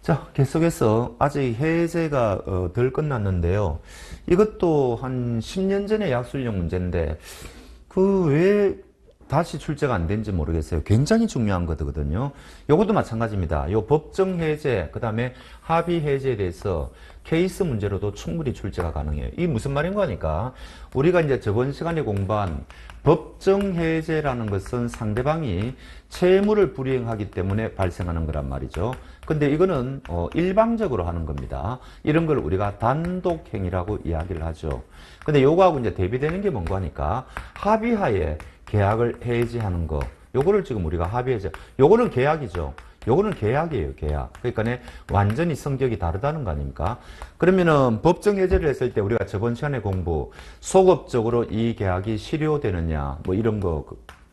자, 계속해서 아직 해제가 덜 끝났는데요. 이것도 한 10년 전에 약술형 문제인데 그 왜 다시 출제가 안 된지 모르겠어요. 굉장히 중요한 거거든요. 요것도 마찬가지입니다. 요 법정 해제, 그 다음에 합의 해제에 대해서 케이스 문제로도 충분히 출제가 가능해요. 이게 무슨 말인 거니까 우리가 이제 저번 시간에 공부한 법정 해제라는 것은 상대방이 채무를 불이행하기 때문에 발생하는 거란 말이죠. 근데 이거는 일방적으로 하는 겁니다. 이런 걸 우리가 단독행위라고 이야기를 하죠. 근데 요거하고 이제 대비되는 게 뭔가 하니까 합의하에 계약을 해지하는 거. 요거를 지금 우리가 합의해서 요거는 계약이죠. 요거는 계약이에요, 계약. 그러니까 완전히 성격이 다르다는 거 아닙니까? 그러면은 법정 해제를 했을 때 우리가 저번 시간에 공부 소급적으로 이 계약이 실효되느냐 뭐 이런 거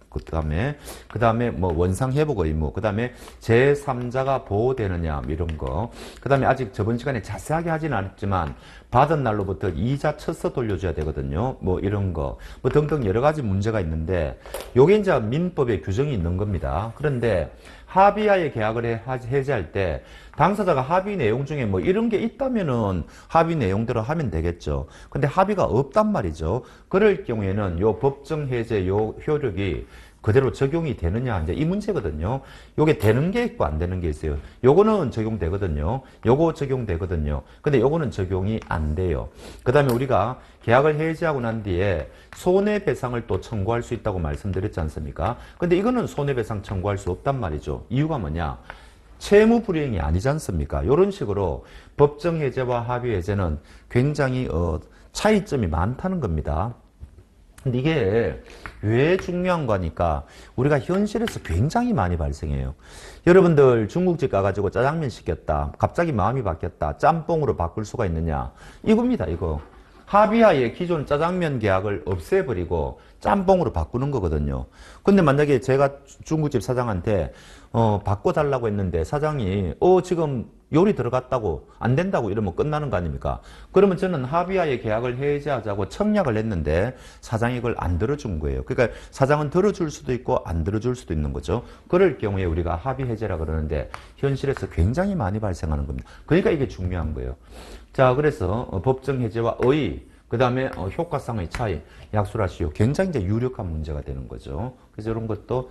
그다음에 뭐 원상 회복 의무, 그다음에 제3자가 보호되느냐 이런 거. 그다음에 아직 저번 시간에 자세하게 하지는 않았지만 받은 날로부터 이자 쳐서 돌려줘야 되거든요. 뭐 이런 거. 뭐 등등 여러 가지 문제가 있는데 요게 이제 민법에 규정이 있는 겁니다. 그런데 합의하에 계약을 해지할 때 당사자가 합의 내용 중에 뭐 이런 게 있다면은 합의 내용대로 하면 되겠죠. 근데 합의가 없단 말이죠. 그럴 경우에는 요 법정 해제 요 효력이 그대로 적용이 되느냐 이제 이 문제거든요. 요게 되는 게 있고 안 되는 게 있어요. 요거는 적용되거든요. 요거 적용되거든요. 근데 요거는 적용이 안 돼요. 그다음에 우리가 계약을 해지하고 난 뒤에 손해배상을 또 청구할 수 있다고 말씀드렸지 않습니까? 근데 이거는 손해배상 청구할 수 없단 말이죠. 이유가 뭐냐? 채무 불이행이 아니지 않습니까? 이런 식으로 법정 해제와 합의 해제는 굉장히 차이점이 많다는 겁니다. 근데 이게 왜 중요한 거니까 우리가 현실에서 굉장히 많이 발생해요. 여러분들 중국집 가가지고 짜장면 시켰다. 갑자기 마음이 바뀌었다. 짬뽕으로 바꿀 수가 있느냐? 이겁니다, 이거. 합의하에 기존 짜장면 계약을 없애버리고 짬뽕으로 바꾸는 거거든요. 근데 만약에 제가 중국집 사장한테 바꿔달라고 했는데 사장이 지금 요리 들어갔다고 안 된다고 이러면 끝나는 거 아닙니까? 그러면 저는 합의하에 계약을 해지하자고 청약을 했는데 사장이 이걸 안 들어준 거예요. 그러니까 사장은 들어줄 수도 있고 안 들어줄 수도 있는 거죠. 그럴 경우에 우리가 합의 해제라 그러는데 현실에서 굉장히 많이 발생하는 겁니다. 그러니까 이게 중요한 거예요. 자, 그래서 법정 해제와 의, 그 다음에 효과상의 차이, 약술하시오. 굉장히 이제 유력한 문제가 되는 거죠. 그래서 이런 것도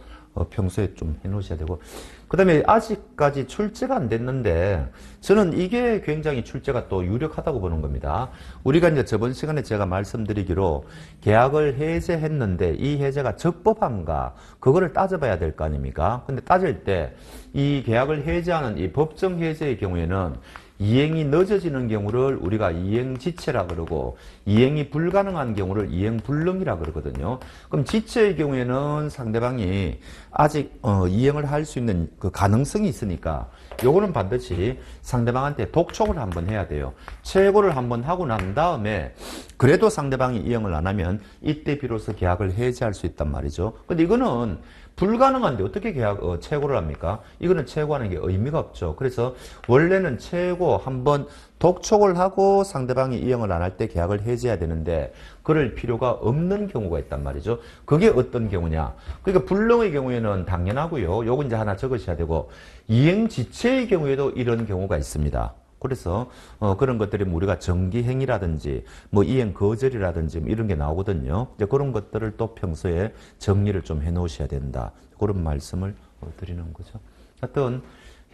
평소에 좀 해놓으셔야 되고. 그 다음에 아직까지 출제가 안 됐는데 저는 이게 굉장히 출제가 또 유력하다고 보는 겁니다. 우리가 이제 저번 시간에 제가 말씀드리기로 계약을 해제했는데 이 해제가 적법한가 그거를 따져봐야 될 거 아닙니까? 근데 따질 때 이 계약을 해제하는 이 법정 해제의 경우에는 이행이 늦어지는 경우를 우리가 이행지체라 그러고 이행이 불가능한 경우를 이행불능이라 그러거든요. 그럼 지체의 경우에는 상대방이 아직 이행을 할 수 있는 그 가능성이 있으니까 요거는 반드시 상대방한테 독촉을 한번 해야 돼요. 최고를 한번 하고 난 다음에 그래도 상대방이 이행을 안 하면 이때 비로소 계약을 해지할 수 있단 말이죠. 근데 이거는 불가능한데 어떻게 최고를 합니까? 이거는 최고하는 게 의미가 없죠. 그래서 원래는 최고 한번 독촉을 하고 상대방이 이행을 안 할 때 계약을 해지해야 되는데 그럴 필요가 없는 경우가 있단 말이죠. 그게 어떤 경우냐? 그러니까 불능의 경우에는 당연하고요. 요거 이제 하나 적으셔야 되고 이행지체의 경우에도 이런 경우가 있습니다. 그래서 그런 것들이 우리가 정기행위라든지 뭐 이행 거절이라든지 뭐 이런 게 나오거든요. 이제 그런 것들을 또 평소에 정리를 좀 해놓으셔야 된다. 그런 말씀을 드리는 거죠. 하여튼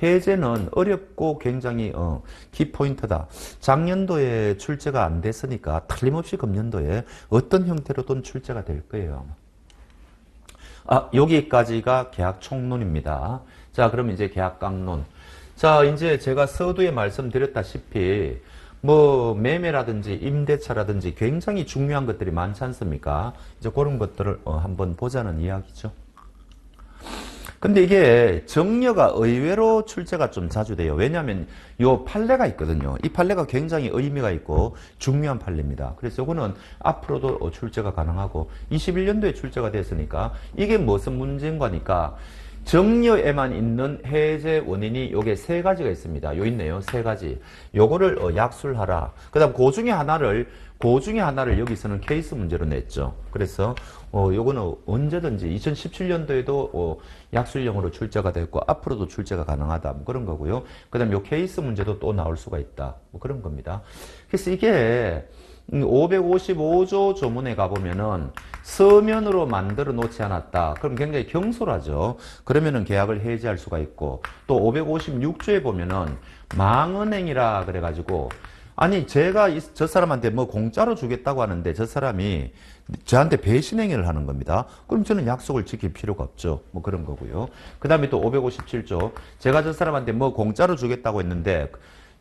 해제는 어렵고 굉장히 키포인트다. 작년도에 출제가 안 됐으니까 틀림없이 금년도에 어떤 형태로든 출제가 될 거예요. 여기까지가 계약 총론입니다. 자, 그럼 이제 계약 강론. 자, 이제 제가 서두에 말씀드렸다시피 뭐 매매라든지 임대차라든지 굉장히 중요한 것들이 많지 않습니까? 이제 그런 것들을 한번 보자는 이야기죠. 근데 이게 정려가 의외로 출제가 좀 자주 돼요. 왜냐하면 요 판례가 있거든요. 이 판례가 굉장히 의미가 있고 중요한 판례입니다. 그래서 이거는 앞으로도 출제가 가능하고 21년도에 출제가 됐으니까 이게 무슨 문제인 거니까 정려에만 있는 해제 원인이 요게 세 가지가 있습니다. 요 있네요. 세 가지. 요거를 약술하라. 그 다음 그 중에 하나를 여기서는 케이스 문제로 냈죠. 그래서 요거는 언제든지 2017년도에도 약술형으로 출제가 됐고 앞으로도 출제가 가능하다. 뭐 그런 거고요. 그 다음 요 케이스 문제도 또 나올 수가 있다. 뭐 그런 겁니다. 그래서 이게 555조 조문에 가보면은 서면으로 만들어 놓지 않았다. 그럼 굉장히 경솔하죠. 그러면은 계약을 해지할 수가 있고, 또 556조에 보면은 망은행이라 그래가지고, 아니 제가 저 사람한테 뭐 공짜로 주겠다고 하는데 저 사람이 저한테 배신행위를 하는 겁니다. 그럼 저는 약속을 지킬 필요가 없죠. 뭐 그런 거고요. 그 다음에 또 557조, 제가 저 사람한테 뭐 공짜로 주겠다고 했는데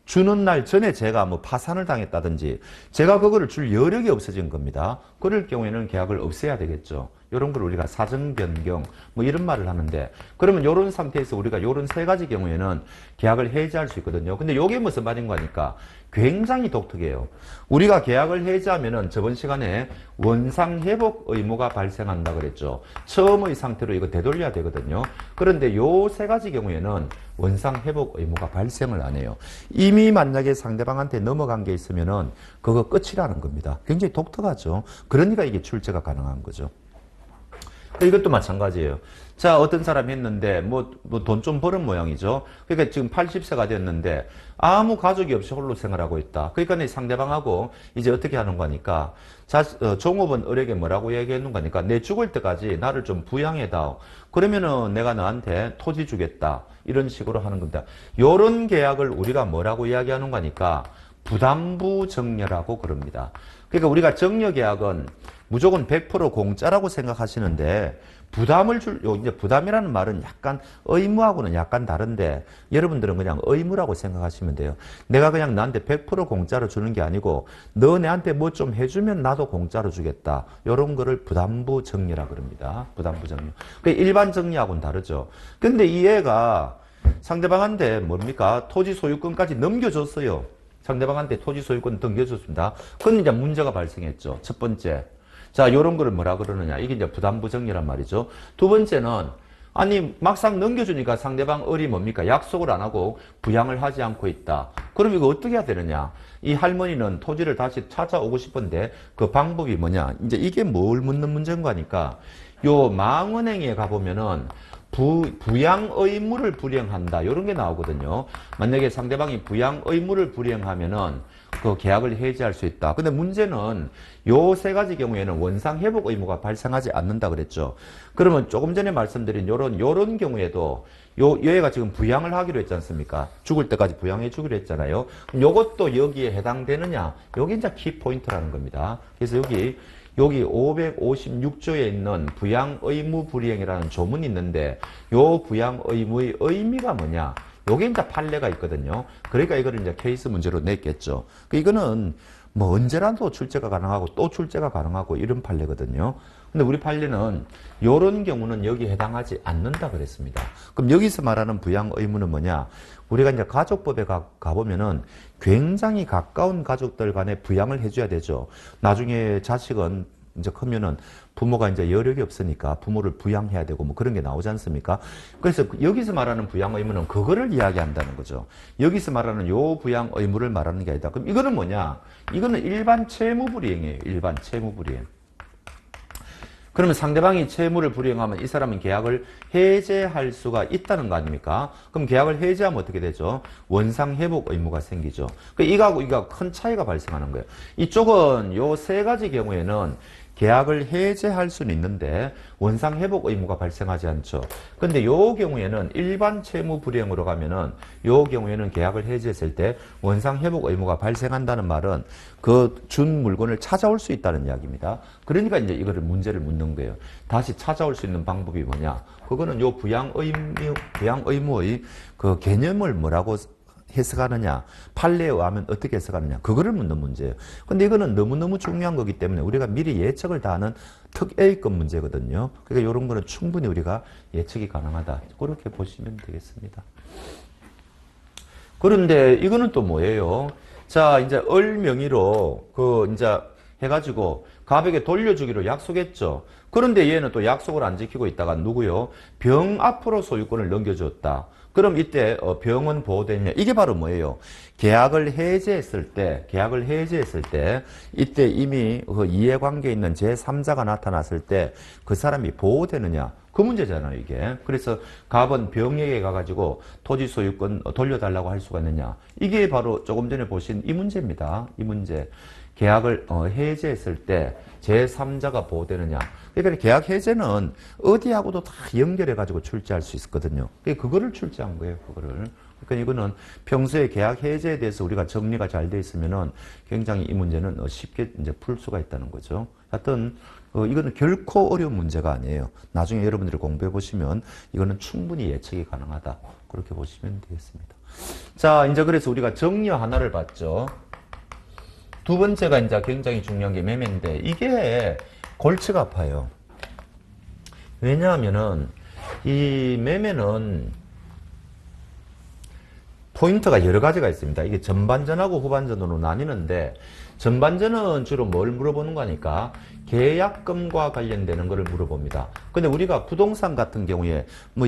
주는 날 전에 제가 뭐 파산을 당했다든지 제가 그거를 줄 여력이 없어진 겁니다. 그럴 경우에는 계약을 없애야 되겠죠. 이런 걸 우리가 사정 변경 뭐 이런 말을 하는데, 그러면 이런 상태에서 우리가 이런 세 가지 경우에는 계약을 해지할 수 있거든요. 근데 이게 무슨 말인 거니까 굉장히 독특해요. 우리가 계약을 해지하면은 저번 시간에 원상 회복 의무가 발생한다 그랬죠. 처음의 상태로 이거 되돌려야 되거든요. 그런데 요 세 가지 경우에는 원상 회복 의무가 발생을 안 해요. 이미 만약에 상대방한테 넘어간 게 있으면은 그거 끝이라는 겁니다. 굉장히 독특하죠. 그러니까 이게 출제가 가능한 거죠. 이것도 마찬가지예요. 자, 어떤 사람이 했는데, 돈 좀 벌은 모양이죠. 그러니까 지금 80세가 됐는데, 아무 가족이 없이 홀로 생활하고 있다. 그러니까 상대방하고 이제 어떻게 하는 거니까, 종업원 을에게 뭐라고 얘기했는 거니까, 내 죽을 때까지 나를 좀 부양해다오. 그러면은 내가 너한테 토지 주겠다. 이런 식으로 하는 겁니다. 요런 계약을 우리가 뭐라고 이야기하는 거니까, 부담부 정려라고 그럽니다. 그러니까 우리가 정려 계약은 무조건 100% 공짜라고 생각하시는데, 이제 부담이라는 말은 약간 의무하고는 약간 다른데, 여러분들은 그냥 의무라고 생각하시면 돼요. 내가 그냥 나한테 100% 공짜로 주는 게 아니고, 너 내한테 뭐 좀 해주면 나도 공짜로 주겠다. 이런 거를 부담부 정리라 그럽니다. 부담부 정리. 그 일반 정리하고는 다르죠. 근데 이 애가 상대방한테 뭡니까? 토지 소유권까지 넘겨줬어요. 상대방한테 토지 소유권 넘겨줬습니다. 그건 이제 문제가 발생했죠. 첫 번째. 자, 요런 거를 뭐라 그러느냐. 이게 이제 부담부 정리란 말이죠. 두 번째는, 아니, 막상 넘겨주니까 상대방 을이 뭡니까? 약속을 안 하고 부양을 하지 않고 있다. 그럼 이거 어떻게 해야 되느냐? 이 할머니는 토지를 다시 찾아오고 싶은데 그 방법이 뭐냐? 이제 이게 뭘 묻는 문제인 거니까, 요 망은행에 가보면은 부양 의무를 불이행한다. 이런 게 나오거든요. 만약에 상대방이 부양 의무를 불이행하면은 그 계약을 해지할 수 있다. 근데 문제는 요 세 가지 경우에는 원상 회복 의무가 발생하지 않는다 그랬죠. 그러면 조금 전에 말씀드린 요런 경우에도 얘가 지금 부양을 하기로 했지 않습니까? 죽을 때까지 부양해 주기로 했잖아요. 그럼 요것도 여기에 해당되느냐? 요게 이제 키 포인트라는 겁니다. 그래서 여기 556조에 있는 부양 의무 불이행이라는 조문이 있는데, 요 부양 의무의 의미가 뭐냐? 요게 이제 판례가 있거든요. 그러니까 이거를 이제 케이스 문제로 냈겠죠. 이거는 뭐 언제라도 출제가 가능하고 또 출제가 가능하고 이런 판례거든요. 근데 우리 판례는 요런 경우는 여기에 해당하지 않는다 그랬습니다. 그럼 여기서 말하는 부양 의무는 뭐냐? 우리가 이제 가족법에 가보면은 굉장히 가까운 가족들 간에 부양을 해줘야 되죠. 나중에 자식은 이제 크면은 부모가 이제 여력이 없으니까 부모를 부양해야 되고 뭐 그런 게 나오지 않습니까? 그래서 여기서 말하는 부양 의무는 그거를 이야기한다는 거죠. 여기서 말하는 요 부양 의무를 말하는 게 아니다. 그럼 이거는 뭐냐? 이거는 일반 채무 불이행이에요. 일반 채무 불이행. 그러면 상대방이 채무를 불이행하면 이 사람은 계약을 해제할 수가 있다는 거 아닙니까? 그럼 계약을 해제하면 어떻게 되죠? 원상 회복 의무가 생기죠. 이거하고 이거 큰 차이가 발생하는 거예요. 이쪽은 요 세 가지 경우에는 계약을 해제할 수는 있는데 원상 회복 의무가 발생하지 않죠. 근데 요 경우에는 일반 채무 불이행으로 가면은 요 경우에는 계약을 해제했을 때 원상 회복 의무가 발생한다는 말은 그 준 물건을 찾아올 수 있다는 이야기입니다. 그러니까 이제 이거를 문제를 묻는 거예요. 다시 찾아올 수 있는 방법이 뭐냐? 그거는 요 부양 의무의 그 개념을 뭐라고 해석하느냐, 판례에 의하면 어떻게 해석하느냐, 그거를 묻는 문제예요. 근데 이거는 너무너무 중요한 거기 때문에 우리가 미리 예측을 다 하는 특 A급 문제거든요. 그러니까 이런 거는 충분히 우리가 예측이 가능하다. 그렇게 보시면 되겠습니다. 그런데 이거는 또 뭐예요? 자, 이제 을 명의로 이제 해가지고 갑에게 돌려주기로 약속했죠. 그런데 얘는 또 약속을 안 지키고 있다가 누구요? 병 앞으로 소유권을 넘겨줬다. 그럼 이때 병은 보호되느냐? 이게 바로 뭐예요? 계약을 해제했을 때 이때 이미 이해관계에 있는 제3자가 나타났을 때 그 사람이 보호되느냐? 그 문제잖아요, 이게. 그래서 갑은 병에게 가가지고 토지 소유권 돌려달라고 할 수가 있느냐? 이게 바로 조금 전에 보신 이 문제입니다. 이 문제. 계약을 해제했을 때 제3자가 보호되느냐. 그러니까 계약 해제는 어디하고도 다 연결해가지고 출제할 수 있거든요. 그거를 출제한 거예요, 그거를. 그러니까 이거는 평소에 계약 해제에 대해서 우리가 정리가 잘 돼 있으면은 굉장히 이 문제는 쉽게 이제 풀 수가 있다는 거죠. 하여튼, 이거는 결코 어려운 문제가 아니에요. 나중에 여러분들이 공부해 보시면 이거는 충분히 예측이 가능하다. 그렇게 보시면 되겠습니다. 자, 이제 그래서 우리가 정리 하나를 봤죠. 두 번째가 이제 굉장히 중요한 게 매매인데 이게 골치가 아파요. 왜냐하면은 이 매매는 포인트가 여러 가지가 있습니다. 이게 전반전하고 후반전으로 나뉘는데 전반전은 주로 뭘 물어보는 거니까 계약금과 관련되는 것을 물어봅니다. 근데 우리가 부동산 같은 경우에 뭐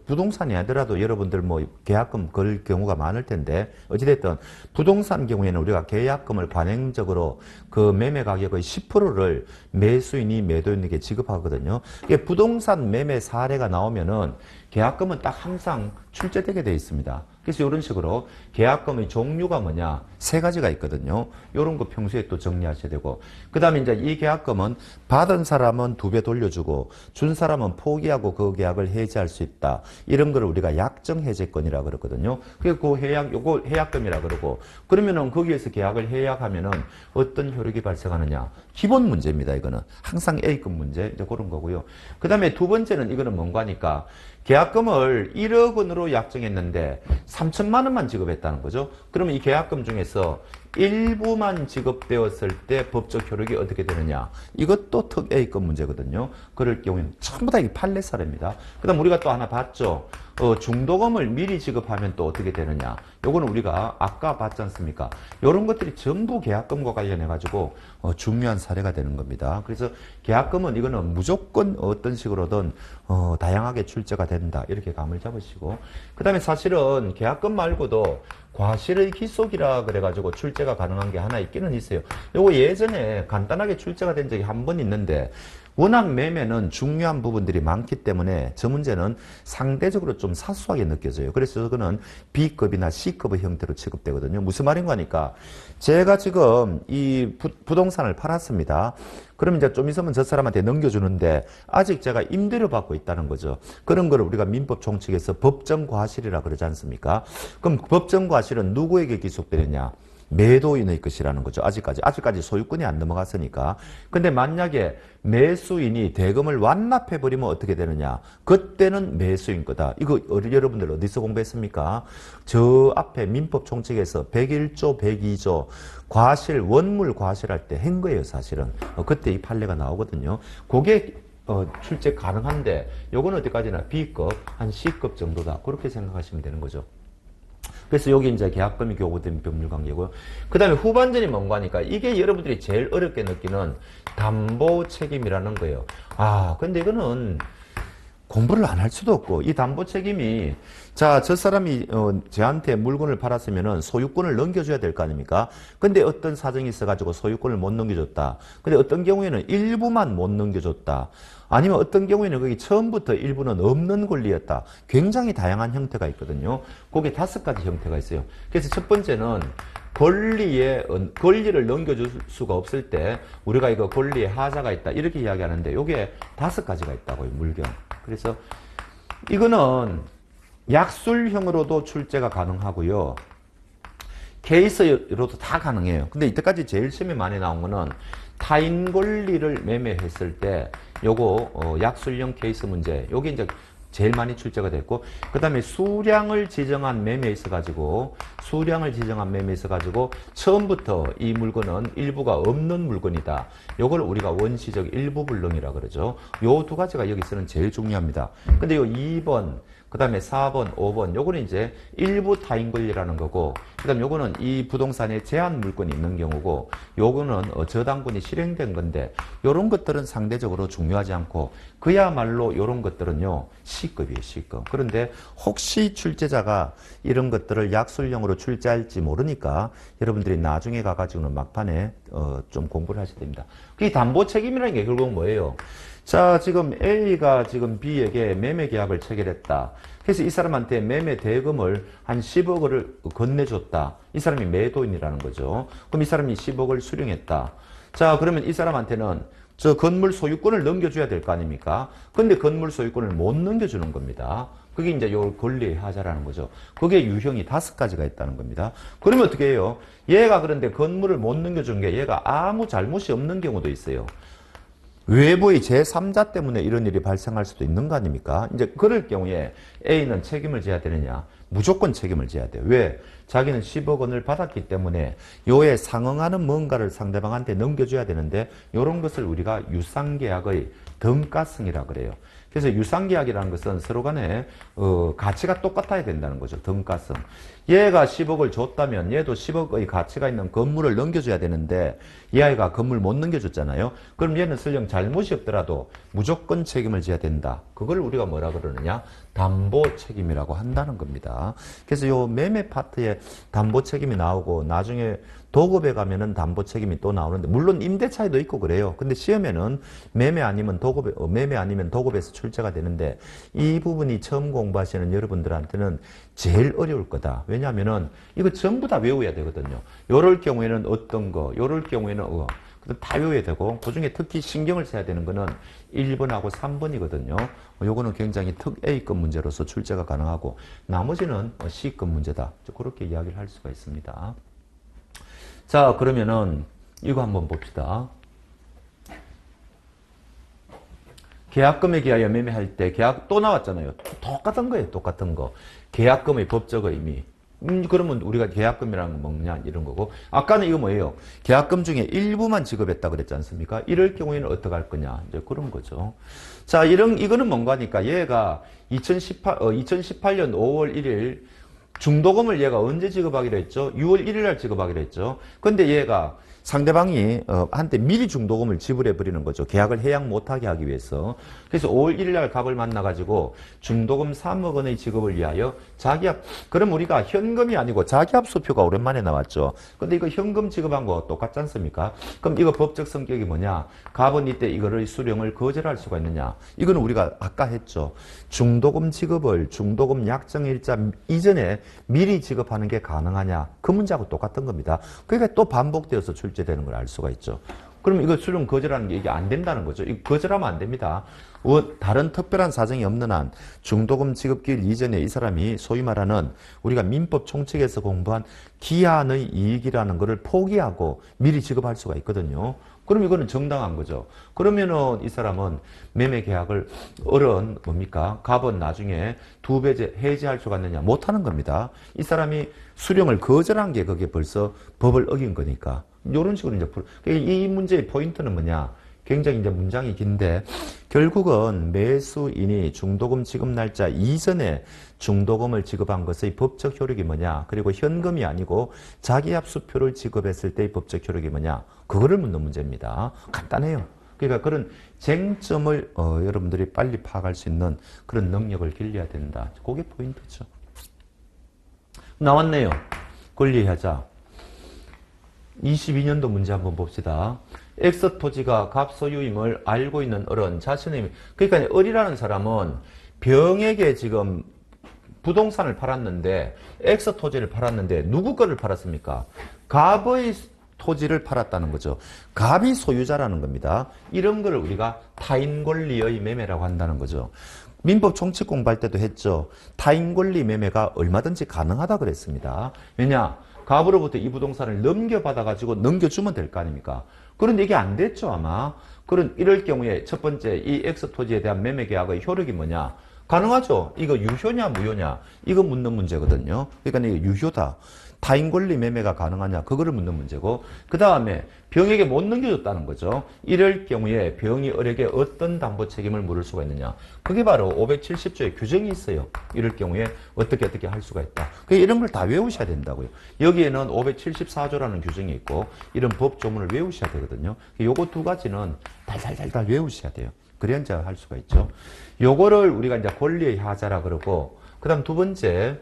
부동산이 아니더라도 여러분들 뭐 계약금 걸 경우가 많을 텐데 어찌됐든 부동산 경우에는 우리가 계약금을 관행적으로 그 매매 가격의 10%를 매수인이 매도인에게 지급하거든요. 이게 부동산 매매 사례가 나오면은 계약금은 딱 항상 출제되게 되어 있습니다. 그래서 이런 식으로 계약금의 종류가 뭐냐? 세 가지가 있거든요. 이런 거 평소에 또 정리하셔야 되고. 그 다음에 이제 이 계약금은 받은 사람은 2배 돌려주고 준 사람은 포기하고 그 계약을 해지할 수 있다. 이런 거를 우리가 약정 해제권이라 그러거든요. 그리고 요거 해약금이라 그러고. 그러면은 거기에서 계약을 해약하면은 어떤 효력이 발생하느냐? 기본 문제입니다. 이거는 항상 A급 문제 이제 그런 거고요. 그 다음에 두 번째는 이거는 뭔가 하니까 계약금을 1억 원으로 약정했는데 3천만 원만 지급했다는 거죠. 그러면 이 계약금 중에서 일부만 지급되었을 때 법적 효력이 어떻게 되느냐. 이것도 특 A급 문제거든요. 그럴 경우에는 전부 다 이 판례 사례입니다. 그 다음 우리가 또 하나 봤죠. 중도금을 미리 지급하면 또 어떻게 되느냐. 요거는 우리가 아까 봤지 않습니까? 이런 것들이 전부 계약금과 관련해가지고 중요한 사례가 되는 겁니다. 그래서 계약금은 이거는 무조건 어떤 식으로든 다양하게 출제가 된다. 이렇게 감을 잡으시고. 그 다음에 사실은 계약금 말고도 과실의 기속이라 그래가지고 출제가 가능한 게 하나 있기는 있어요. 요거 예전에 간단하게 출제가 된 적이 한 번 있는데 워낙 매매는 중요한 부분들이 많기 때문에 저 문제는 상대적으로 좀 사소하게 느껴져요. 그래서 그거는 B급이나 C급의 형태로 취급되거든요. 무슨 말인가 하니까 제가 지금 이 부동산을 팔았습니다. 그럼 이제 좀 있으면 저 사람한테 넘겨주는데 아직 제가 임대료 받고 있다는 거죠. 그런 걸 우리가 민법 총칙에서 법정과실이라 그러지 않습니까? 그럼 법정과실은 누구에게 기속되느냐? 매도인의 것이라는 거죠. 아직까지 소유권이 안 넘어갔으니까. 근데 만약에 매수인이 대금을 완납해버리면 어떻게 되느냐. 그때는 매수인 거다. 이거 여러분들 어디서 공부했습니까? 저 앞에 민법 총칙에서 101조, 102조 과실, 원물 과실할 때 한 거예요, 사실은. 그때 이 판례가 나오거든요. 그게 출제 가능한데 요거는 어디까지나 B급, 한 C급 정도다. 그렇게 생각하시면 되는 거죠. 그래서 여기 이제 계약금이 교부된 법률관계고요. 그 다음에 후반전이 뭔가 하니까 이게 여러분들이 제일 어렵게 느끼는 담보 책임이라는 거예요. 근데 이거는 공부를 안 할 수도 없고 이 담보 책임이 자, 저 사람이 저한테 물건을 팔았으면은 소유권을 넘겨줘야 될 거 아닙니까? 근데 어떤 사정이 있어가지고 소유권을 못 넘겨줬다. 근데 어떤 경우에는 일부만 못 넘겨줬다. 아니면 어떤 경우에는 거기 처음부터 일부는 없는 권리였다. 굉장히 다양한 형태가 있거든요. 그게 5가지 형태가 있어요. 그래서 첫 번째는 권리를 넘겨줄 수가 없을 때 우리가 이거 권리에 하자가 있다. 이렇게 이야기하는데 이게 5가지가 있다고요. 물경. 그래서 이거는 약술형으로도 출제가 가능하고요. 케이스로도 다 가능해요. 근데 이때까지 제일 시험에 많이 나온 거는 타인 권리를 매매했을 때 요거 약술형 케이스 문제. 요게 이제 제일 많이 출제가 됐고 그 다음에 수량을 지정한 매매에 있어가지고 처음부터 이 물건은 일부가 없는 물건이다. 요걸 우리가 원시적 일부불능이라 그러죠. 요 2가지가 여기서는 제일 중요합니다. 근데 요 2번 그 다음에 4번, 5번, 요거는 이제 일부 타인 권리라는 거고, 그 다음에 요거는 이 부동산에 제한 물건이 있는 경우고, 요거는 저당권이 실행된 건데, 요런 것들은 상대적으로 중요하지 않고, 그야말로 요런 것들은요, C급이에요, C급. 그런데 혹시 출제자가 이런 것들을 약술형으로 출제할지 모르니까, 여러분들이 나중에 가가지고는 막판에, 좀 공부를 하셔야 됩니다. 이 담보 책임이라는 게 결국 뭐예요? 자, 지금 A가 지금 B에게 매매 계약을 체결했다. 그래서 이 사람한테 매매 대금을 한 10억을 건네줬다. 이 사람이 매도인이라는 거죠. 그럼 이 사람이 10억을 수령했다. 자, 그러면 이 사람한테는 저 건물 소유권을 넘겨줘야 될 거 아닙니까? 근데 건물 소유권을 못 넘겨주는 겁니다. 그게 이제 요 권리의 하자라는 거죠. 그게 유형이 5가지가 있다는 겁니다. 그러면 어떻게 해요? 얘가 그런데 건물을 못 넘겨준 게 얘가 아무 잘못이 없는 경우도 있어요. 외부의 제3자 때문에 이런 일이 발생할 수도 있는 거 아닙니까? 이제 그럴 경우에 A는 책임을 져야 되느냐? 무조건 책임을 져야 돼요. 왜? 자기는 10억 원을 받았기 때문에 요에 상응하는 뭔가를 상대방한테 넘겨줘야 되는데 이런 것을 우리가 유상계약의 등가성이라 그래요. 그래서 유상계약이라는 것은 서로 간에 가치가 똑같아야 된다는 거죠. 등가성. 얘가 10억을 줬다면 얘도 10억의 가치가 있는 건물을 넘겨줘야 되는데 이 아이가 건물 못 넘겨줬잖아요. 그럼 얘는 설령 잘못이 없더라도 무조건 책임을 져야 된다. 그걸 우리가 뭐라 그러느냐? 담보 책임이라고 한다는 겁니다. 그래서 요 매매 파트에 담보 책임이 나오고 나중에 도급에 가면은 담보 책임이 또 나오는데 물론 임대차에도 있고 그래요. 근데 시험에는 매매 아니면 도급에서 출제가 되는데 이 부분이 처음 공부하시는 여러분들한테는 제일 어려울 거다. 왜냐하면은 이거 전부 다 외워야 되거든요. 요럴 경우에는 어떤 거, 요럴 경우에는 다 외워야 되고 그중에 특히 신경을 써야 되는 거는 1번하고 3번이거든요. 요거는 굉장히 특 A급 문제로서 출제가 가능하고 나머지는 C급 문제다. 그렇게 이야기를 할 수가 있습니다. 자, 그러면은 이거 한번 봅시다. 계약금에 기하여 매매할 때 계약 또 나왔잖아요. 똑같은 거예요. 똑같은 거. 계약금의 법적 의미. 그러면 우리가 계약금이라는 건 뭐냐 이런 거고 아까는 이거 뭐예요? 계약금 중에 일부만 지급했다 그랬지 않습니까? 이럴 경우에는 어떻게 할 거냐 이제 그런 거죠. 자, 이거는 뭔가 하니까 얘가 2018년 5월 1일 중도금을 얘가 언제 지급하기로 했죠? 6월 1일 날 지급하기로 했죠. 근데 얘가 상대방이 한테 미리 중도금을 지불해버리는 거죠. 계약을 해약 못하게 하기 위해서. 그래서 5월 1일 날 갑을 만나가지고 중도금 3억 원의 지급을 위하여 자기합, 그럼 우리가 현금이 아니고 자기합 수표가 오랜만에 나왔죠. 근데 이거 현금 지급한 거 똑같지 않습니까? 그럼 이거 법적 성격이 뭐냐? 갑은 이때 이거를 수령을 거절할 수가 있느냐? 이거는 우리가 아까 했죠. 중도금 지급을 중도금 약정일자 이전에 미리 지급하는 게 가능하냐? 그 문제하고 똑같은 겁니다. 그러니까 또 반복되어서 출제되는 걸 알 수가 있죠. 그럼 이거 수령 거절하는 게 이게 안 된다는 거죠. 이거 거절하면 안 됩니다. 다른 특별한 사정이 없는 한 중도금 지급기일 이전에 이 사람이 소위 말하는 우리가 민법 총칙에서 공부한 기한의 이익이라는 것을 포기하고 미리 지급할 수가 있거든요. 그럼 이거는 정당한 거죠. 그러면은 이 사람은 매매 계약을 뭡니까? 갑은 나중에 2배 해지할 수가 있느냐? 못하는 겁니다. 이 사람이 수령을 거절한 게 그게 벌써 법을 어긴 거니까. 이런 식으로 이제 이 문제의 포인트는 뭐냐? 굉장히 이제 문장이 긴데 결국은 매수인이 중도금 지급 날짜 이전에 중도금을 지급한 것의 법적 효력이 뭐냐? 그리고 현금이 아니고 자기합 수표를 지급했을 때의 법적 효력이 뭐냐? 그거를 묻는 문제입니다. 간단해요. 그러니까 그런 쟁점을 여러분들이 빨리 파악할 수 있는 그런 능력을 길러야 된다. 그게 포인트죠. 나왔네요. 권리하자. 22년도 문제 한번 봅시다. X 토지가 갑 소유임을 알고 있는 어른 자신의 그러니까 어리라는 사람은 병에게 지금 부동산을 팔았는데 X 토지를 팔았는데 누구 거를 팔았습니까? 갑의 토지를 팔았다는 거죠. 갑이 소유자라는 겁니다. 이런 걸 우리가 타인 권리의 매매라고 한다는 거죠. 민법 총칙 공부할 때도 했죠. 타인 권리 매매가 얼마든지 가능하다 그랬습니다. 왜냐? 갑으로부터 이 부동산을 넘겨받아가지고 넘겨주면 될 거 아닙니까? 그런데 이게 안 됐죠, 아마. 이럴 경우에 첫 번째, 이 X 토지에 대한 매매 계약의 효력이 뭐냐? 가능하죠. 이거 유효냐 무효냐 이거 묻는 문제거든요. 그러니까 이게 유효다. 타인 권리 매매가 가능하냐 그거를 묻는 문제고, 그 다음에 병에게 못 넘겨줬다는 거죠. 이럴 경우에 병이 을에게 어떤 담보 책임을 물을 수가 있느냐, 그게 바로 570조의 규정이 있어요. 이럴 경우에 어떻게 할 수가 있다. 이런 걸 다 외우셔야 된다고요. 여기에는 574조라는 규정이 있고 이런 법 조문을 외우셔야 되거든요. 요거 두 가지는 달달달달 외우셔야 돼요. 그래야 이제 할 수가 있죠. 요거를 우리가 이제 권리의 하자라 그러고, 그 다음 두 번째,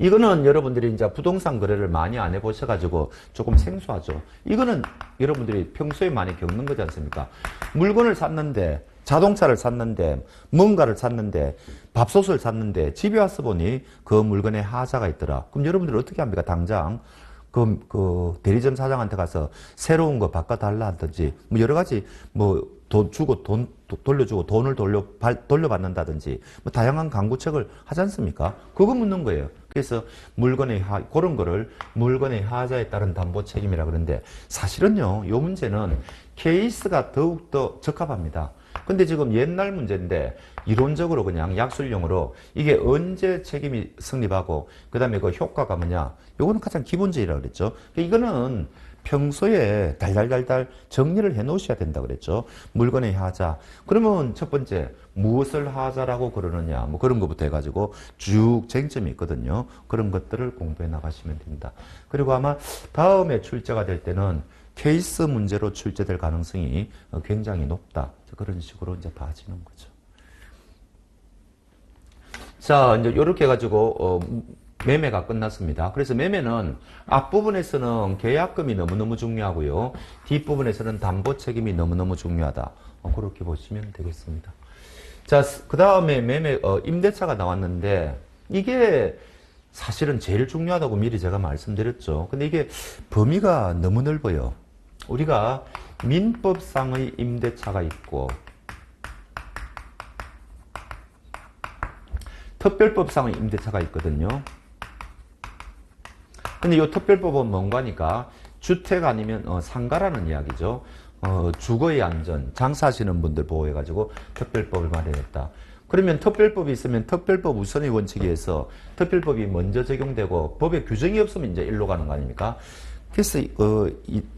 이거는 여러분들이 이제 부동산 거래를 많이 안 해보셔가지고 조금 생소하죠. 이거는 여러분들이 평소에 많이 겪는 거지 않습니까? 물건을 샀는데, 자동차를 샀는데, 뭔가를 샀는데, 밥솥을 샀는데, 집에 와서 보니 그 물건에 하자가 있더라. 그럼 여러분들이 어떻게 합니까? 당장 그 대리점 사장한테 가서 새로운 거 바꿔달라 하든지, 뭐 여러 가지 돈 주고 돌려주고 돈을 돌려받는다든지 뭐 다양한 강구책을 하지 않습니까? 그거 묻는 거예요. 그래서 그런 거를 물건의 하자에 따른 담보 책임이라 그러는데, 사실은요, 요 문제는 케이스가 더욱더 적합합니다. 근데 지금 옛날 문제인데 이론적으로 그냥 약술용으로 이게 언제 책임이 성립하고 그 다음에 그 효과가 뭐냐, 요거는 가장 기본적이라고 그랬죠. 이거는 평소에 달달달달 정리를 해 놓으셔야 된다고 그랬죠. 물건의 하자. 그러면 첫 번째, 무엇을 하자라고 그러느냐, 뭐 그런 것부터 해가지고 쭉 쟁점이 있거든요. 그런 것들을 공부해 나가시면 됩니다. 그리고 아마 다음에 출제가 될 때는 케이스 문제로 출제될 가능성이 굉장히 높다. 그런 식으로 이제 봐지는 거죠. 자, 이제 이렇게 해가지고, 매매가 끝났습니다. 그래서 매매는 앞부분에서는 계약금이 너무너무 중요하고요. 뒷부분에서는 담보 책임이 너무너무 중요하다. 그렇게 보시면 되겠습니다. 자, 그 다음에 임대차가 나왔는데, 이게 사실은 제일 중요하다고 미리 제가 말씀드렸죠. 근데 이게 범위가 너무 넓어요. 우리가 민법상의 임대차가 있고, 특별법상의 임대차가 있거든요. 근데 이 특별법은 뭔가니까 주택 아니면 상가라는 이야기죠. 주거의 안전, 장사하시는 분들 보호해가지고 특별법을 마련했다. 그러면 특별법이 있으면 특별법 우선의 원칙에 의해서 특별법이 먼저 적용되고 법에 규정이 없으면 이제 일로 가는 거 아닙니까? 그래서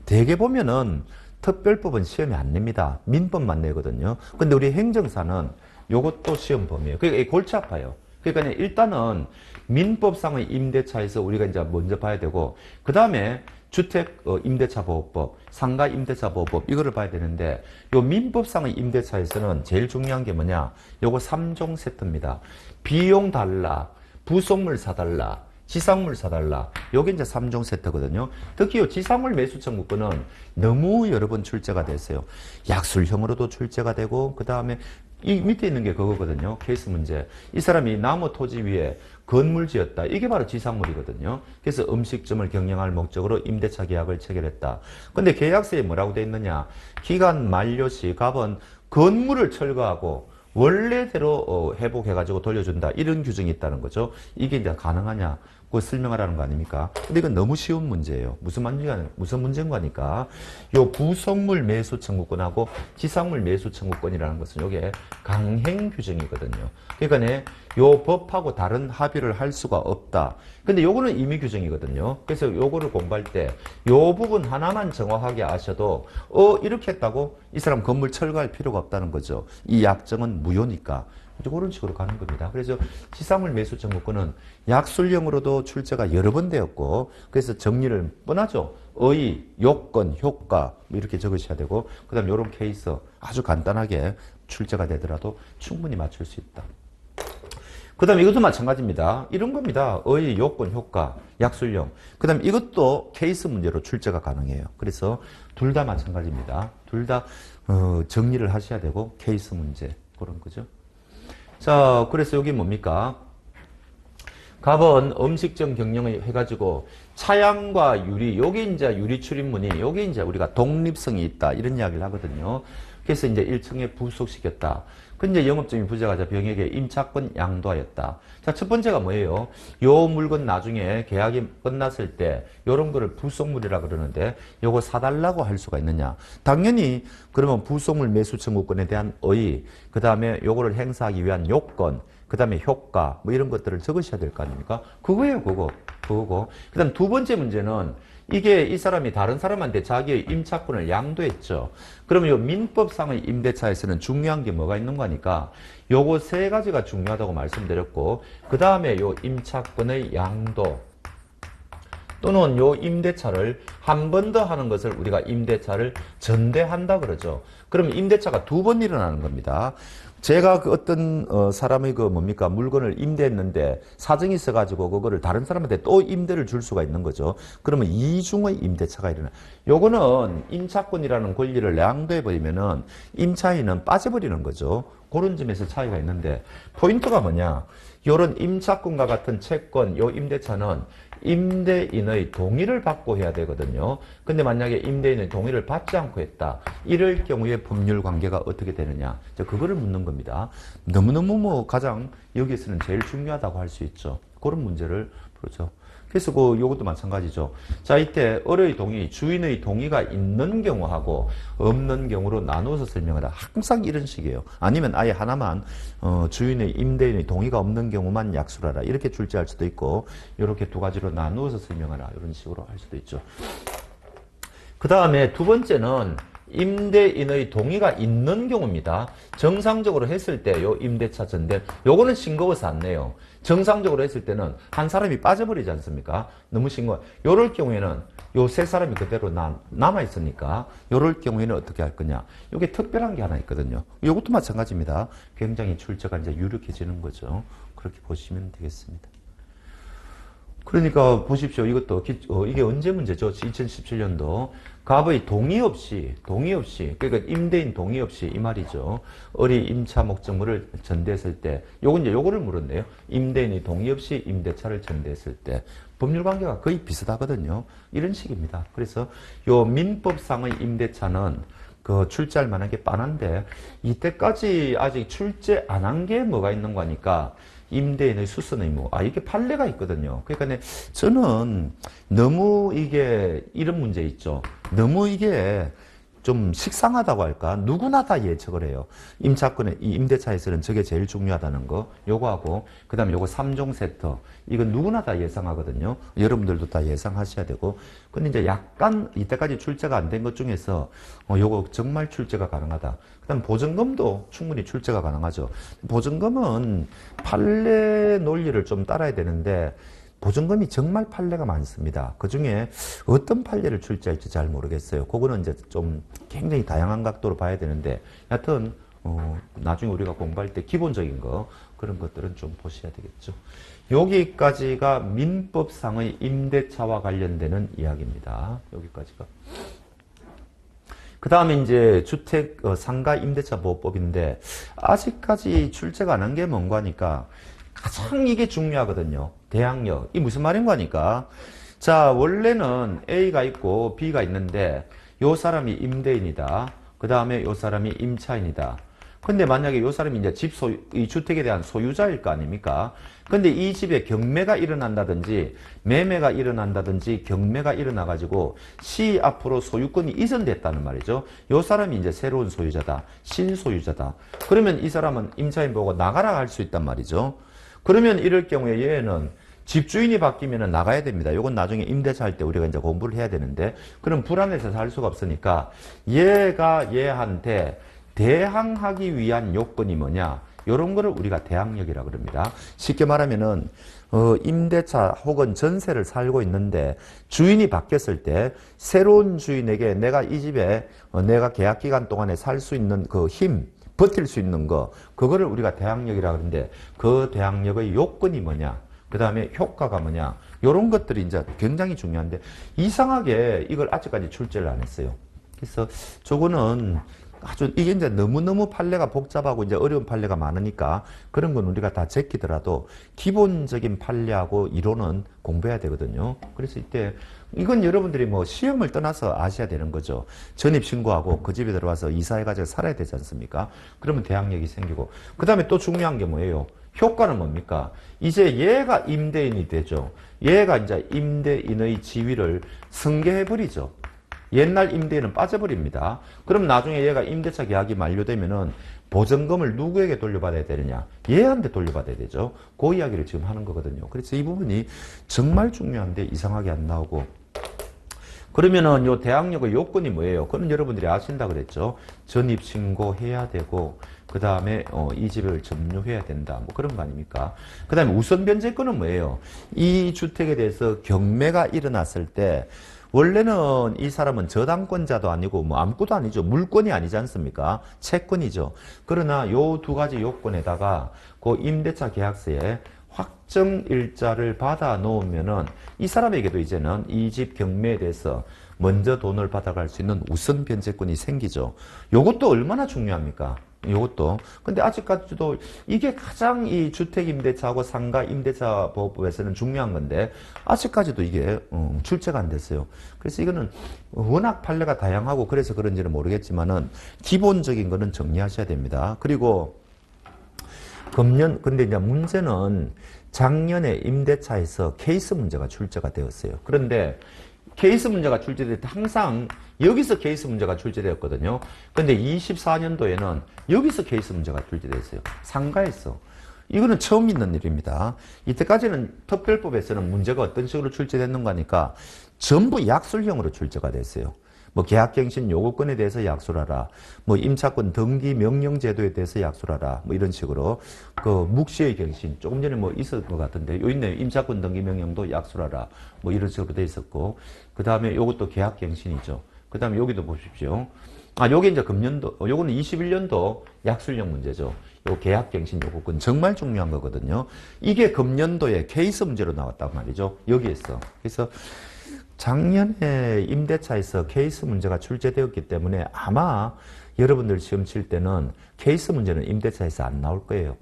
대개 보면은 특별법은 시험에 안 냅니다. 민법만 내거든요. 근데 우리 행정사는 요것도 시험 범위예요. 그러니까 골치 아파요. 그러니까 일단은 민법상의 임대차에서 우리가 이제 먼저 봐야 되고, 그 다음에 주택 임대차 보호법, 상가 임대차 보호법 이거를 봐야 되는데, 요 민법상의 임대차에서는 제일 중요한 게 뭐냐? 요거 3종 세트입니다. 비용 달라, 부속물 사달라, 지상물 사달라. 요게 이제 3종 세트거든요. 특히 요 지상물 매수 청구권은 너무 여러 번 출제가 됐어요. 약술형으로도 출제가 되고, 그 다음에 이 밑에 있는 게 그거거든요. 케이스 문제. 이 사람이 나무 토지 위에 건물 지었다. 이게 바로 지상물이거든요. 그래서 음식점을 경영할 목적으로 임대차 계약을 체결했다. 근데 계약서에 뭐라고 돼 있느냐? 기간 만료 시 갑은 건물을 철거하고 원래대로 회복해가지고 돌려준다. 이런 규정이 있다는 거죠. 이게 이제 가능하냐? 그거 설명하라는 거 아닙니까? 근데 이건 너무 쉬운 문제예요. 무슨 문제인 거니까. 요 부속물 매수 청구권하고 지상물 매수 청구권이라는 것은 요게 강행 규정이거든요. 그러니까 요 법하고 다른 합의를 할 수가 없다. 근데 요거는 임의 규정이거든요. 그래서 요거를 공부할 때 요 부분 하나만 정확하게 아셔도 이렇게 했다고 이 사람 건물 철거할 필요가 없다는 거죠. 이 약정은 무효니까. 그런 식으로 가는 겁니다. 그래서 지상물 매수 청구권은 약술형으로도 출제가 여러 번 되었고, 그래서 정리를 뻔하죠. 의, 요건, 효과 뭐 이렇게 적으셔야 되고, 그 다음 이런 케이스 아주 간단하게 출제가 되더라도 충분히 맞출 수 있다. 그 다음 이것도 마찬가지입니다. 이런 겁니다. 의, 요건, 효과, 약술형. 그 다음 이것도 케이스 문제로 출제가 가능해요. 그래서 둘 다 마찬가지입니다. 둘 다 정리를 하셔야 되고, 케이스 문제 그런 거죠. 자, 그래서 여기 뭡니까? 갑은 음식점 경영을 해가지고 차양과 유리, 요게 이제 유리 출입문이, 요게 이제 우리가 독립성이 있다. 이런 이야기를 하거든요. 그래서 이제 1층에 부속시켰다. 근데 영업점이 부재하자 병에게 임차권 양도하였다. 자, 첫 번째가 뭐예요? 요 물건 나중에 계약이 끝났을 때 요런 거를 부속물이라 그러는데 요거 사달라고 할 수가 있느냐? 당연히 그러면 부속물 매수 청구권에 대한 의의, 그 다음에 요거를 행사하기 위한 요건, 그 다음에 효과, 뭐 이런 것들을 적으셔야 될 거 아닙니까? 그거예요, 그거고. 그 다음 두 번째 문제는 이게 이 사람이 다른 사람한테 자기의 임차권을 양도했죠. 그러면 요 민법상의 임대차에서는 중요한 게 뭐가 있는 거니까 요거 세 가지가 중요하다고 말씀드렸고, 그 다음에 요 임차권의 양도 또는 요 임대차를 한 번 더 하는 것을 우리가 임대차를 전대한다 그러죠. 그러면 임대차가 두 번 일어나는 겁니다. 제가 그 어떤 사람의 그 뭡니까 물건을 임대했는데 사정이 있어가지고 그거를 다른 사람한테 또 임대를 줄 수가 있는 거죠. 그러면 이중의 임대차가 일어나. 요거는 임차권이라는 권리를 양도해 버리면은 임차인은 빠져버리는 거죠. 그런 점에서 차이가 있는데 포인트가 뭐냐? 요런 임차권과 같은 채권, 요 임대차는 임대인의 동의를 받고 해야 되거든요. 근데 만약에 임대인의 동의를 받지 않고 했다. 이럴 경우에 법률 관계가 어떻게 되느냐. 그거를 묻는 겁니다. 너무너무 뭐 가장 여기에서는 제일 중요하다고 할 수 있죠. 그런 문제를 풀죠. 그래서 요것도 마찬가지죠. 자, 이때 을의 동의, 주인의 동의가 있는 경우하고 없는 경우로 나누어서 설명하다. 항상 이런 식이에요. 아니면 아예 하나만 주인의 임대인의 동의가 없는 경우만 약수하라. 이렇게 출제할 수도 있고 이렇게 두 가지로 나누어서 설명하라. 이런 식으로 할 수도 있죠. 그 다음에 두 번째는 임대인의 동의가 있는 경우입니다. 정상적으로 했을 때 요 임대차 전대, 요거는 싱거워서 안 내요. 정상적으로 했을 때는 한 사람이 빠져버리지 않습니까? 너무 싱거워. 요럴 경우에는 요 세 사람이 그대로 남아있으니까 요럴 경우에는 어떻게 할 거냐. 요게 특별한 게 하나 있거든요. 요것도 마찬가지입니다. 굉장히 출제가 이제 유력해지는 거죠. 그렇게 보시면 되겠습니다. 그러니까 보십시오. 이것도 이게 언제 문제죠? 2017년도 갑의 동의 없이 그러니까 임대인 동의 없이 이 말이죠. 을이 임차 목적물을 전대했을 때 요건 이제 요거를 물었네요. 임대인이 동의 없이 임대차를 전대했을 때 법률 관계가 거의 비슷하거든요. 이런 식입니다. 그래서 요 민법상의 임대차는 그 출제할 만한 게 빤한데 이때까지 아직 출제 안 한 게 뭐가 있는 거니까 임대인의 수선 의무. 이게 판례가 있거든요. 그러니까 저는 너무 이게 이런 문제 있죠. 너무 이게 좀 식상하다고 할까? 누구나 다 예측을 해요. 임차권의 이 임대차에서는 저게 제일 중요하다는 거. 요거하고 그다음에 요거 3종 세트. 이건 누구나 다 예상하거든요. 여러분들도 다 예상하셔야 되고. 근데 이제 약간 이때까지 출제가 안 된 것 중에서 요거 정말 출제가 가능하다. 그다음 보증금도 충분히 출제가 가능하죠. 보증금은 판례 논리를 좀 따라야 되는데 보증금이 정말 판례가 많습니다. 그 중에 어떤 판례를 출제할지 잘 모르겠어요. 그거는 이제 좀 굉장히 다양한 각도로 봐야 되는데, 여하튼, 나중에 우리가 공부할 때 기본적인 거, 그런 것들은 좀 보셔야 되겠죠. 여기까지가 민법상의 임대차와 관련되는 이야기입니다. 여기까지가. 그 다음에 이제 주택 상가 임대차 보호법인데, 아직까지 출제가 안 한 게 뭔가 하니까, 가장 이게 중요하거든요. 대항력. 이 무슨 말인 거니까. 자, 원래는 A가 있고 B가 있는데 요 사람이 임대인이다. 그 다음에 요 사람이 임차인이다. 근데 만약에 요 사람이 이제 이 주택에 대한 소유자일 거 아닙니까? 근데 이 집에 경매가 일어난다든지 매매가 일어난다든지 경매가 일어나가지고 시 앞으로 소유권이 이전됐다는 말이죠. 요 사람이 이제 새로운 소유자다. 신소유자다. 그러면 이 사람은 임차인 보고 나가라 할 수 있단 말이죠. 그러면 이럴 경우에 얘는 집주인이 바뀌면 나가야 됩니다. 이건 나중에 임대차 할 때 우리가 이제 공부를 해야 되는데, 그럼 불안해서 살 수가 없으니까 얘가 얘한테 대항하기 위한 요건이 뭐냐? 이런 거를 우리가 대항력이라고 그럽니다. 쉽게 말하면은 임대차 혹은 전세를 살고 있는데 주인이 바뀌었을 때 새로운 주인에게 내가 이 집에 내가 계약 기간 동안에 살 수 있는 그 힘, 버틸 수 있는 거, 그거를 우리가 대항력이라고 하는데 그 대항력의 요건이 뭐냐, 그 다음에 효과가 뭐냐, 이런 것들이 이제 굉장히 중요한데 이상하게 이걸 아직까지 출제를 안 했어요. 그래서 저거는 아주 이게 이제 너무너무 판례가 복잡하고 이제 어려운 판례가 많으니까 그런 건 우리가 다 제끼더라도 기본적인 판례하고 이론은 공부해야 되거든요. 그래서 이때 이건 여러분들이 뭐 시험을 떠나서 아셔야 되는 거죠. 전입신고하고 그 집에 들어와서 이사해가지고 살아야 되지 않습니까? 그러면 대항력이 생기고. 그 다음에 또 중요한 게 뭐예요? 효과는 뭡니까? 이제 얘가 임대인이 되죠. 얘가 이제 임대인의 지위를 승계해버리죠. 옛날 임대인은 빠져버립니다. 그럼 나중에 얘가 임대차 계약이 만료되면은 보증금을 누구에게 돌려받아야 되느냐? 얘한테 돌려받아야 되죠. 그 이야기를 지금 하는 거거든요. 그래서 이 부분이 정말 중요한데 이상하게 안 나오고. 그러면은 요 대항력의 요건이 뭐예요? 그건 여러분들이 아신다 그랬죠. 전입신고해야 되고, 그 다음에 이 집을 점유해야 된다. 뭐 그런 거 아닙니까? 그 다음에 우선 변제권은 뭐예요? 이 주택에 대해서 경매가 일어났을 때 원래는 이 사람은 저당권자도 아니고 뭐 아무것도 아니죠. 물권이 아니지 않습니까? 채권이죠. 그러나 요 두 가지 요건에다가 그 임대차 계약서에 확정 일자를 받아 놓으면은 이 사람에게도 이제는 이 집 경매에 대해서 먼저 돈을 받아갈 수 있는 우선 변제권이 생기죠. 요것도 얼마나 중요합니까? 요것도. 근데 아직까지도 이게 가장 이 주택임대차하고 상가임대차법에서는 중요한 건데 아직까지도 이게 출제가 안 됐어요. 그래서 이거는 워낙 판례가 다양하고 그래서 그런지는 모르겠지만은 기본적인 거는 정리하셔야 됩니다. 그리고 근데 이제 문제는 작년에 임대차에서 케이스 문제가 출제가 되었어요. 그런데 케이스 문제가 출제될 때 항상 여기서 케이스 문제가 출제되었거든요. 근데 24년도에는 여기서 케이스 문제가 출제됐어요. 상가에서. 이거는 처음 있는 일입니다. 이때까지는 특별법에서는 문제가 어떤 식으로 출제됐는가 하니까 전부 약술형으로 출제가 됐어요. 뭐 계약갱신 요구권에 대해서 약술하라. 뭐 임차권 등기 명령 제도에 대해서 약술하라. 뭐 이런 식으로 그 묵시의 갱신 조금 전에 뭐 있었을 것 같은데 요 있네요. 임차권 등기 명령도 약술하라. 뭐 이런 식으로 돼 있었고 그 다음에 요것도 계약갱신이죠. 그 다음에 여기도 보십시오. 요게 이제 금년도 요거는 21년도 약술형 문제죠. 요 계약갱신 요구권 정말 중요한 거거든요. 이게 금년도에 케이스 문제로 나왔단 말이죠. 여기에서. 그래서 작년에 임대차에서 케이스 문제가 출제되었기 때문에 아마 여러분들 시험 칠 때는 케이스 문제는 임대차에서 안 나올 거예요.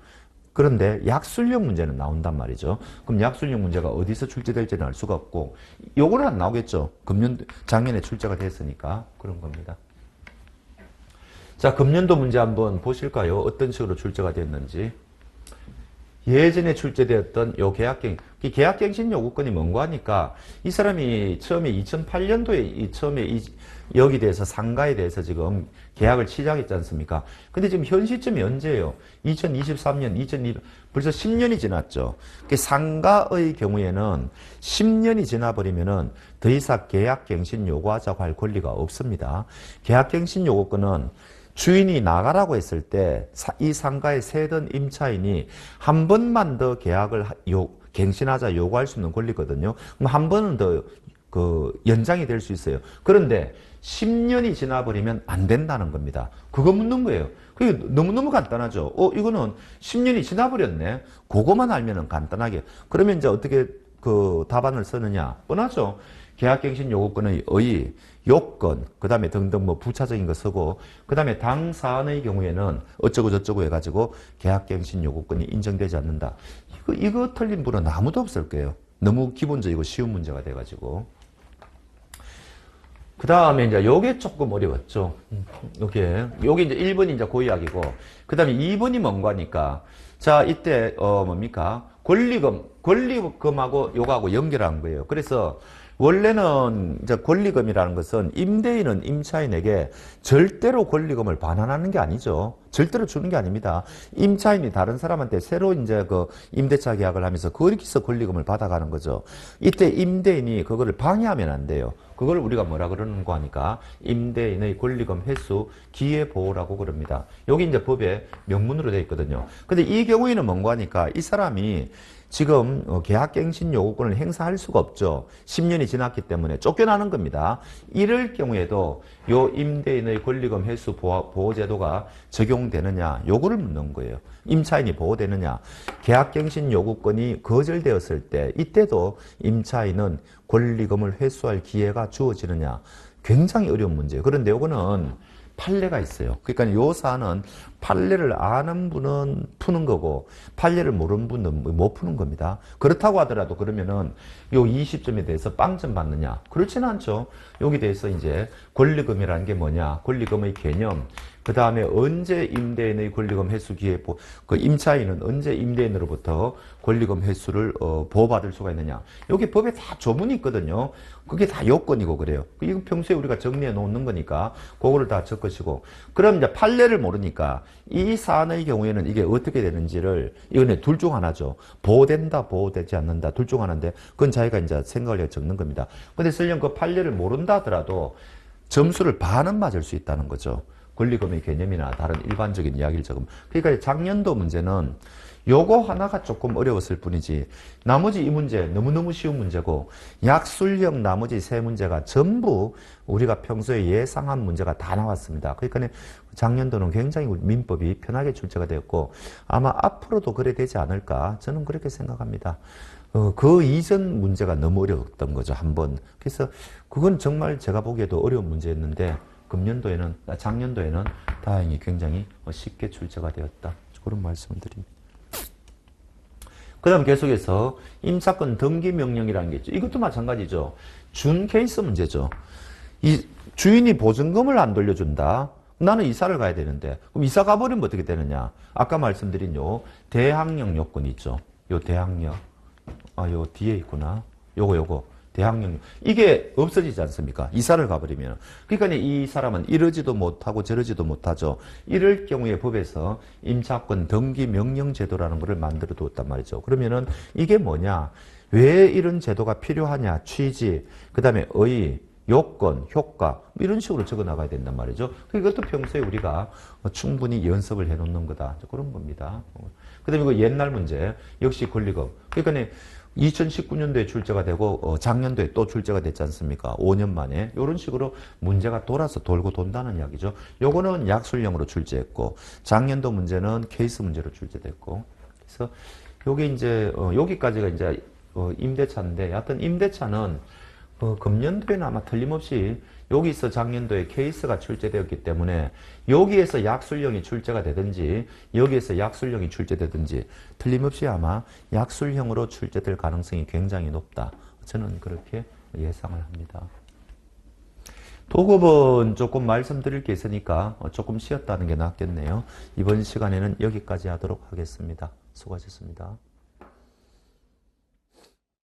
그런데 약술형 문제는 나온단 말이죠. 그럼 약술형 문제가 어디서 출제될지는 알 수가 없고 요거는 안 나오겠죠. 작년에 출제가 됐으니까 그런 겁니다. 자, 금년도 문제 한번 보실까요? 어떤 식으로 출제가 됐는지. 예전에 출제되었던 요 계약갱신 요구권이 뭔가 하니까 이 사람이 처음에 2008년도에 처음에 여기 대해서 상가에 대해서 지금 계약을 시작했지 않습니까? 근데 지금 현 시점이 언제예요? 2023년, 벌써 10년이 지났죠. 상가의 경우에는 10년이 지나버리면은 더 이상 계약갱신 요구하자고 할 권리가 없습니다. 계약갱신 요구권은 주인이 나가라고 했을 때 이 상가에 세던 임차인이 한 번만 더 계약을 갱신하자 요구할 수 있는 권리거든요. 그럼 한 번은 더 연장이 될 수 있어요. 그런데 10년이 지나버리면 안 된다는 겁니다. 그거 묻는 거예요. 그게 너무너무 간단하죠. 이거는 10년이 지나버렸네. 그거만 알면은 간단하게. 그러면 이제 어떻게 답안을 쓰느냐? 뻔하죠. 계약갱신 요구권의 의, 요건, 그 다음에 등등 뭐 부차적인 거 쓰고, 그 다음에 당사안의 경우에는 어쩌고 저쩌고 해가지고 계약갱신 요구권이 인정되지 않는다. 이거 틀린 분은 아무도 없을 거예요. 너무 기본적이고 쉬운 문제가 돼가지고. 그 다음에 이제 요게 조금 어려웠죠. 요게 이제 1번이 이제 그 이야기고, 그 다음에 2번이 뭔가 하니까, 자, 이때, 뭡니까? 권리금하고 요거하고 연결한 거예요. 그래서 원래는 이제 권리금이라는 것은 임대인은 임차인에게 절대로 권리금을 반환하는 게 아니죠. 절대로 주는 게 아닙니다. 임차인이 다른 사람한테 새로 이제 임대차 계약을 하면서 거기서 권리금을 받아가는 거죠. 이때 임대인이 그거를 방해하면 안 돼요. 그걸 우리가 뭐라 그러는 거 하니까 임대인의 권리금 횟수 기회보호라고 그럽니다. 여기 이제 법에 명문으로 되어 있거든요. 근데 이 경우에는 뭔가 하니까 이 사람이 지금 계약갱신 요구권을 행사할 수가 없죠. 10년이 지났기 때문에 쫓겨나는 겁니다. 이럴 경우에도 요 임대인의 권리금 횟수 보호제도가 적용되느냐 요거를 묻는 거예요. 임차인이 보호되느냐. 계약갱신 요구권이 거절되었을 때 이때도 임차인은 권리금을 회수할 기회가 주어지느냐. 굉장히 어려운 문제예요. 그런데 요거는 판례가 있어요. 그러니까 요 사안은 판례를 아는 분은 푸는 거고 판례를 모르는 분은 못 푸는 겁니다. 그렇다고 하더라도 그러면은 요 20점에 대해서 빵점 받느냐? 그렇지는 않죠. 여기 대해서 이제 권리금이라는 게 뭐냐? 권리금의 개념, 그 다음에 언제 임대인의 권리금 회수 기회, 그 임차인은 언제 임대인으로부터 권리금 회수를 보호받을 수가 있느냐. 여기 법에 다 조문이 있거든요. 그게 다 요건이고 그래요. 이건 평소에 우리가 정리해 놓는 거니까 그거를 다 적으시고. 그럼 이제 판례를 모르니까 이 사안의 경우에는 이게 어떻게 되는지를 이거는 둘 중 하나죠. 보호된다, 보호되지 않는다. 둘 중 하나인데 그건 자기가 이제 생각을 해 적는 겁니다. 근데 설령 그 판례를 모른다 하더라도 점수를 반은 맞을 수 있다는 거죠. 권리금의 개념이나 다른 일반적인 이야기를 적으면. 그러니까 작년도 문제는 요거 하나가 조금 어려웠을 뿐이지 나머지 이 문제 너무너무 쉬운 문제고 약술형 나머지 세 문제가 전부 우리가 평소에 예상한 문제가 다 나왔습니다. 그러니까 작년도는 굉장히 민법이 편하게 출제가 되었고 아마 앞으로도 그래 되지 않을까 저는 그렇게 생각합니다. 그 이전 문제가 너무 어려웠던 거죠, 한번. 그래서 그건 정말 제가 보기에도 어려운 문제였는데 작년도에는 다행히 굉장히 쉽게 출제가 되었다. 그런 말씀을 드립니다. 그 다음 계속해서 임차권 등기 명령이라는 게 있죠. 이것도 마찬가지죠. 준 케이스 문제죠. 이 주인이 보증금을 안 돌려준다. 나는 이사를 가야 되는데 그럼 이사 가버리면 어떻게 되느냐. 아까 말씀드린 요 대항력 요건이 있죠. 요 대항력. 요 뒤에 있구나. 요거. 대항력. 이게 없어지지 않습니까? 이사를 가버리면. 그러니까 이 사람은 이러지도 못하고 저러지도 못하죠. 이럴 경우에 법에서 임차권 등기 명령 제도라는 것을 만들어 두었단 말이죠. 그러면은 이게 뭐냐? 왜 이런 제도가 필요하냐? 취지, 그 다음에 의, 요건, 효과 이런 식으로 적어 나가야 된단 말이죠. 이것도 평소에 우리가 충분히 연습을 해 놓는 거다. 그런 겁니다. 그 다음에 이거 옛날 문제. 역시 권리금. 그러니까 2019년도에 출제가 되고 작년도에 또 출제가 됐지 않습니까? 5년 만에 이런 식으로 문제가 돌아서 돌고 돈다는 이야기죠. 요거는 약술형으로 출제했고 작년도 문제는 케이스 문제로 출제됐고 그래서 요게 이제 여기까지가 이제 임대차인데 여하튼 임대차는 금년도에는 아마 틀림없이 여기서 작년도에 케이스가 출제되었기 때문에 여기에서 약술형이 출제가 되든지 여기에서 약술형이 출제되든지 틀림없이 아마 약술형으로 출제될 가능성이 굉장히 높다. 저는 그렇게 예상을 합니다. 도급은 조금 말씀드릴 게 있으니까 조금 쉬었다는 게 낫겠네요. 이번 시간에는 여기까지 하도록 하겠습니다. 수고하셨습니다.